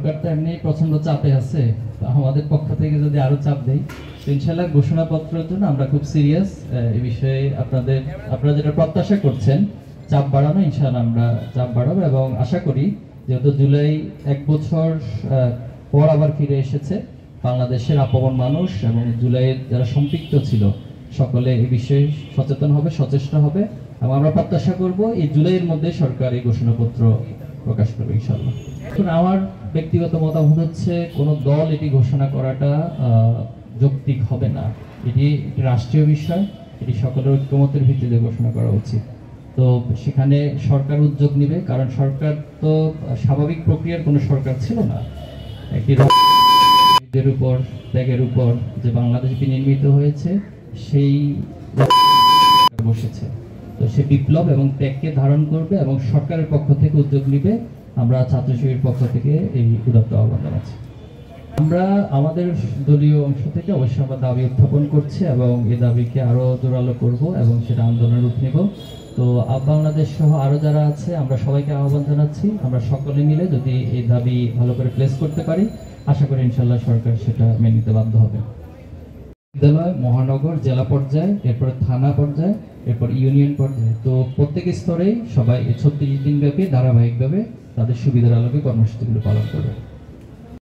সরকার তো এমনি প্রচন্ড চাপে আছে, আমাদের পক্ষ থেকে যদি আরো চাপ দেয়, ইনশাআল্লাহ ঘোষণাপত্রের জন্য আমরা খুব সিরিয়াস। এই বিষয়ে আপনারা যেটা প্রত্যাশা করছেন চাপ বাড়ানো, ইনশাআল্লাহ আমরা চাপ বাড়াবো এবং আশা করি যেহেতু জুলাই 1 বছর পর আবার ফিরে এসেছে, বাংলাদেশের আপন মানুষ এবং জুলাইয়ের যারা সম্পৃক্ত ছিল সকলে এই বিষয়ে সচেতন হবে, সচেষ্ট হবে এবং আমরা প্রত্যাশা করব এই জুলাইয়ের মধ্যে সরকার এই ঘোষণাপত্র প্রকাশ করবে ইনশাআল্লাহ। এখন আমার ব্যক্তিগত মতামত হচ্ছে কোনো দল এটি ঘোষণা করাটা যৌক্তিক হবে না। এটি একটি রাষ্ট্রীয় বিষয়, এটি সকলের ঐক্যমতের ভিত্তিতে ঘোষণা করা উচিত। তো সেখানে সরকার উদ্যোগ নেবে, কারণ সরকার তো স্বাভাবিক প্রক্রিয়ার কোনো সরকার ছিল না। একটি এর উপর ত্যাগের উপর যে বাংলাদেশ বিনির্মিত হয়েছে সেই বসেছে, তো সে বিপ্লব এবং ত্যাগকে ধারণ করবে এবং সরকারের পক্ষ থেকে উদ্যোগ নিবে। আমরা ছাত্র শিবিরের পক্ষ থেকে এই উদাত্ত আহ্বান জানাচ্ছি। আমরা আমাদের দলীয় অংশ থেকে অবশ্যই আমরা দাবি উত্থাপন করছি এবং এই দাবিকে আরো জোরালো করব এবং সেটা আন্দোলনের রূপ নেব। তো বাংলাদেশ সহ আরো যারা আছে আমরা সবাইকে আহ্বান জানাচ্ছি, আমরা সকলে মিলে যদি এই দাবি ভালো করে প্লেস করতে পারি, আশা করি ইনশাআল্লাহ সরকার সেটা মেনে নিতে বাধ্য হবে। বিদ্যালয়, মহানগর, জেলা পর্যায়ে, এরপরে থানা পর্যায়ে, এরপর ইউনিয়ন পর্যায়ে, তো প্রত্যেক স্তরেই সবাই 36 দিন ব্যাপী ধারাবাহিকভাবে তাদের সুবিধার আলোকে কর্মসূচিগুলো পালন করবে।